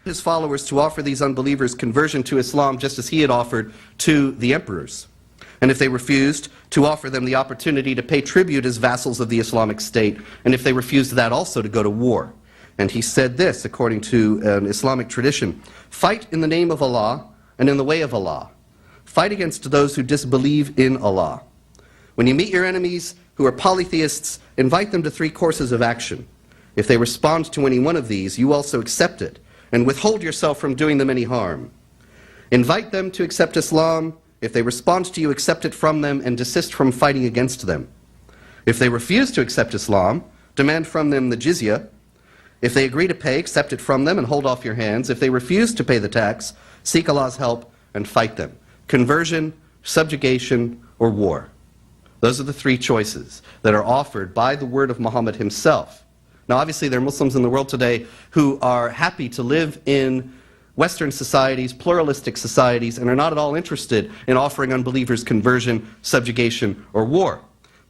his followers to offer these unbelievers conversion to Islam just as he had offered to the emperors. And if they refused, to offer them the opportunity to pay tribute as vassals of the Islamic State, and if they refused that also, to go to war. And he said this, according to an Islamic tradition: fight in the name of Allah and in the way of Allah. Fight against those who disbelieve in Allah. When you meet your enemies who are polytheists, invite them to 3 courses of action. If they respond to any one of these, you also accept it, and withhold yourself from doing them any harm. Invite them to accept Islam. If they respond to you, accept it from them and desist from fighting against them. If they refuse to accept Islam, demand from them the jizya. If they agree to pay, accept it from them and hold off your hands. If they refuse to pay the tax, seek Allah's help and fight them. Conversion, subjugation, or war. Those are the 3 choices that are offered by the word of Muhammad himself. Now obviously there are Muslims in the world today who are happy to live in Western societies, pluralistic societies, and are not at all interested in offering unbelievers conversion, subjugation, or war.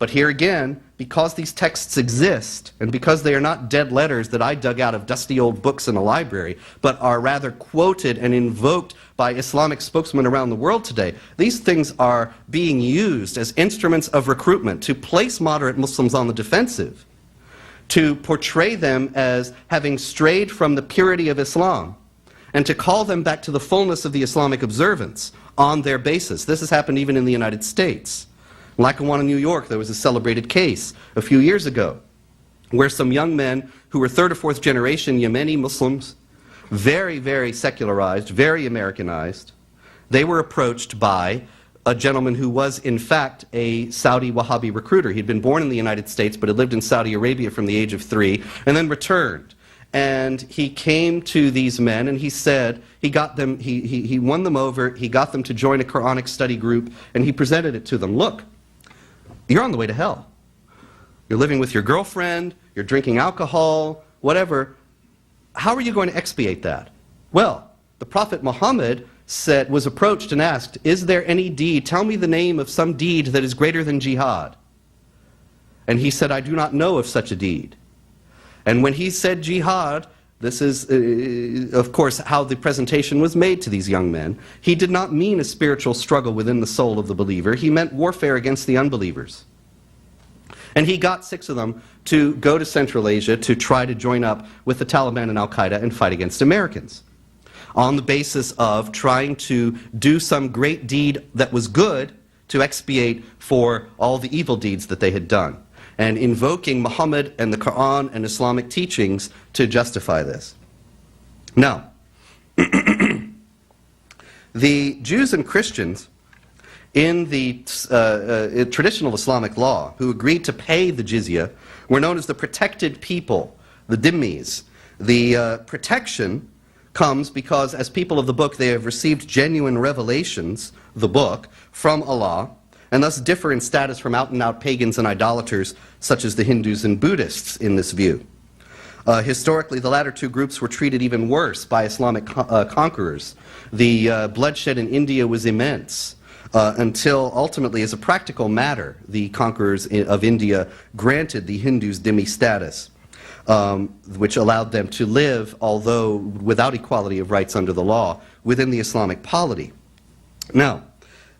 But here again, because these texts exist, and because they are not dead letters that I dug out of dusty old books in a library, but are rather quoted and invoked by Islamic spokesmen around the world today, these things are being used as instruments of recruitment to place moderate Muslims on the defensive, to portray them as having strayed from the purity of Islam, and to call them back to the fullness of the Islamic observance on their basis. This has happened even in the United States. In Lackawanna, New York, there was a celebrated case a few years ago where some young men who were 3rd or 4th generation Yemeni Muslims, very, very secularized, very Americanized, they were approached by a gentleman who was in fact a Saudi Wahhabi recruiter. He'd been born in the United States but had lived in Saudi Arabia from the age of 3 and then returned. And he came to these men and he said, he got them, he won them over, he got them to join a Quranic study group, and he presented it to them. Look, you're on the way to hell. You're living with your girlfriend, you're drinking alcohol, whatever. How are you going to expiate that? Well, the Prophet Mohammed was approached and asked, is there any deed, tell me the name of some deed that is greater than jihad. And he said, I do not know of such a deed. And when he said jihad, this is, of course, how the presentation was made to these young men. He did not mean a spiritual struggle within the soul of the believer. He meant warfare against the unbelievers. And he got 6 of them to go to Central Asia to try to join up with the Taliban and Al-Qaeda and fight against Americans, on the basis of trying to do some great deed that was good to expiate for all the evil deeds that they had done, and invoking Muhammad and the Quran and Islamic teachings to justify this. Now, the Jews and Christians in the traditional Islamic law who agreed to pay the jizya were known as the protected people, the dhimmis. The protection comes because as people of the book they have received genuine revelations, the book, from Allah, and thus differ in status from out-and-out pagans and idolaters such as the Hindus and Buddhists in this view. Historically, the latter 2 groups were treated even worse by Islamic conquerors. The bloodshed in India was immense until ultimately, as a practical matter, the conquerors of India granted the Hindus dhimmi status, which allowed them to live, although without equality of rights under the law, within the Islamic polity. Now,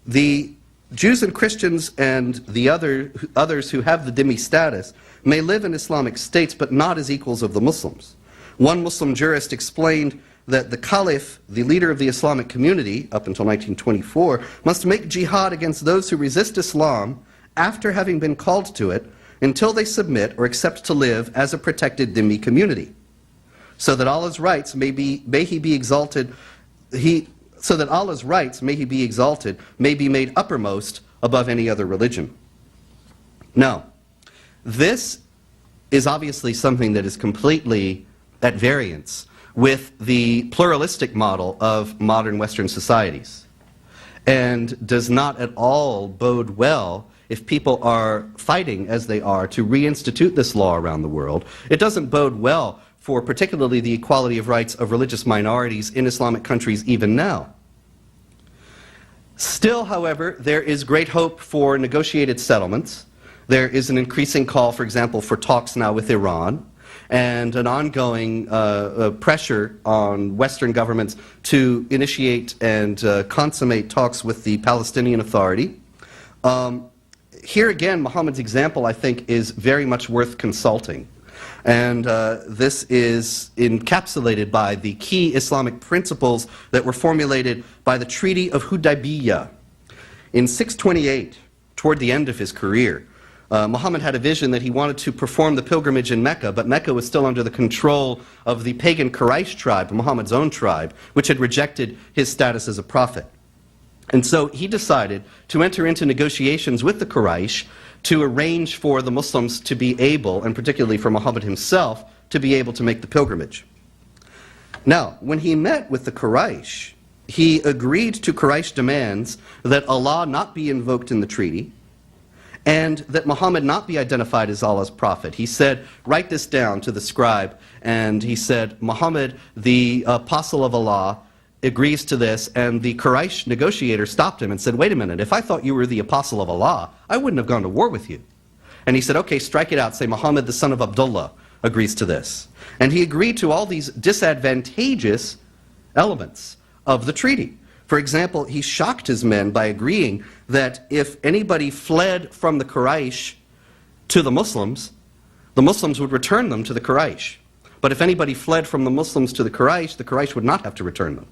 the Jews and Christians and the others who have the dhimmi status may live in Islamic states but not as equals of the Muslims. One Muslim jurist explained that the Caliph, the leader of the Islamic community up until 1924, must make jihad against those who resist Islam after having been called to it until they submit or accept to live as a protected dhimmi community, so that Allah's rights may he be exalted may be made uppermost above any other religion. Now, this is obviously something that is completely at variance with the pluralistic model of modern Western societies, and does not at all bode well if people are fighting, as they are, to reinstitute this law around the world. It doesn't bode well for particularly the equality of rights of religious minorities in Islamic countries even now. Still, however, there is great hope for negotiated settlements. There is an increasing call, for example, for talks now with Iran. and an ongoing pressure on Western governments to initiate and consummate talks with the Palestinian Authority. Here again, Muhammad's example, I think, is very much worth consulting. And this is encapsulated by the key Islamic principles that were formulated by the Treaty of Hudaybiyah. In 628, toward the end of his career, Muhammad had a vision that he wanted to perform the pilgrimage in Mecca, but Mecca was still under the control of the pagan Quraysh tribe, Muhammad's own tribe, which had rejected his status as a prophet. And so he decided to enter into negotiations with the Quraysh to arrange for the Muslims to be able, and particularly for Muhammad himself, to be able to make the pilgrimage. Now, when he met with the Quraysh, he agreed to Quraysh demands that Allah not be invoked in the treaty, and that Muhammad not be identified as Allah's prophet. He said, write this down to the scribe, and he said, Muhammad, the apostle of Allah, agrees to this, and the Quraysh negotiator stopped him and said, wait a minute, if I thought you were the apostle of Allah, I wouldn't have gone to war with you. And he said, okay, strike it out, say Muhammad the son of Abdullah agrees to this. And he agreed to all these disadvantageous elements of the treaty. For example, he shocked his men by agreeing that if anybody fled from the Quraysh to the Muslims would return them to the Quraysh. But if anybody fled from the Muslims to the Quraysh would not have to return them.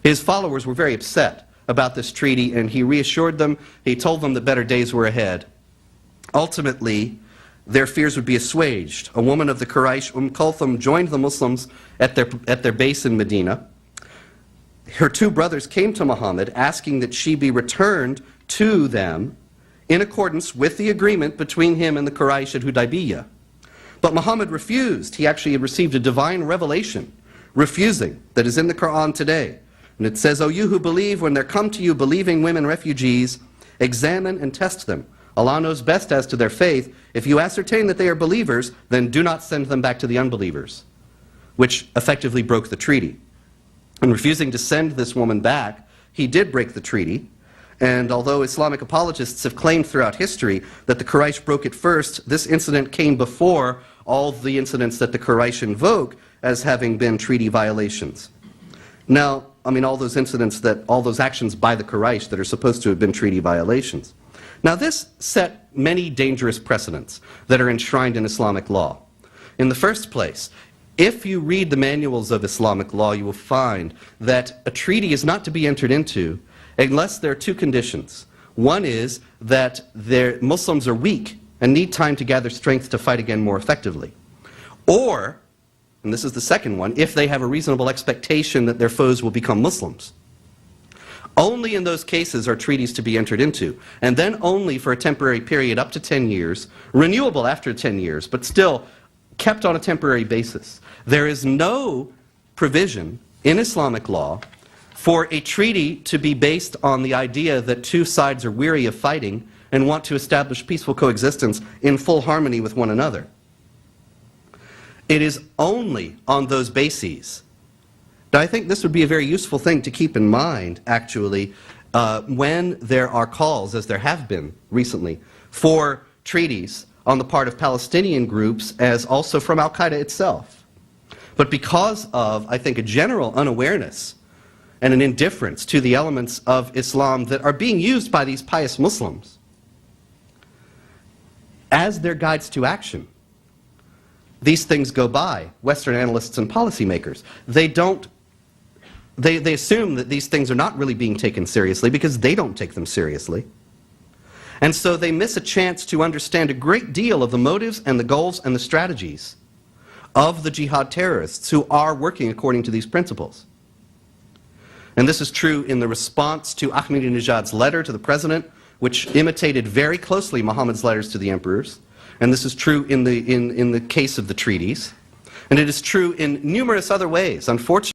His followers were very upset about this treaty, and he reassured them, he told them that better days were ahead. Ultimately, their fears would be assuaged. A woman of the Quraysh, Kulthum, joined the Muslims at their base in Medina. Her two brothers came to Muhammad asking that she be returned to them in accordance with the agreement between him and the Quraysh at Hudaybiyah. But Muhammad refused. He actually had received a divine revelation, refusing, that is in the Quran today. And it says, O you who believe, when there come to you believing women refugees, examine and test them. Allah knows best as to their faith. If you ascertain that they are believers, then do not send them back to the unbelievers, which effectively broke the treaty. In refusing to send this woman back, he did break the treaty. And although Islamic apologists have claimed throughout history that the Quraysh broke it first, this incident came before all the incidents that the Quraysh invoke as having been treaty violations. Now, I mean, all those actions by the Quraysh that are supposed to have been treaty violations. Now, this set many dangerous precedents that are enshrined in Islamic law. In the first place, if you read the manuals of Islamic law, you will find that a treaty is not to be entered into unless there are two conditions. One is that Muslims are weak and need time to gather strength to fight again more effectively. Or, and this is the second one, if they have a reasonable expectation that their foes will become Muslims. Only in those cases are treaties to be entered into, and then only for a temporary period up to 10 years, renewable after 10 years, but still kept on a temporary basis. There is no provision in Islamic law for a treaty to be based on the idea that two sides are weary of fighting and want to establish peaceful coexistence in full harmony with one another. It is only on those bases. Now, I think this would be a very useful thing to keep in mind, actually, when there are calls, as there have been recently, for treaties on the part of Palestinian groups, as also from Al-Qaeda itself. But because of, I think, a general unawareness and an indifference to the elements of Islam that are being used by these pious Muslims as their guides to action, these things go by Western analysts and policymakers. They assume that these things are not really being taken seriously because they don't take them seriously. And so they miss a chance to understand a great deal of the motives and the goals and the strategies of the jihad terrorists who are working according to these principles. And this is true in the response to Ahmadinejad's letter to the president, which imitated very closely Muhammad's letters to the emperors. And this is true in the case of the treaties. And it is true in numerous other ways. Unfortunately,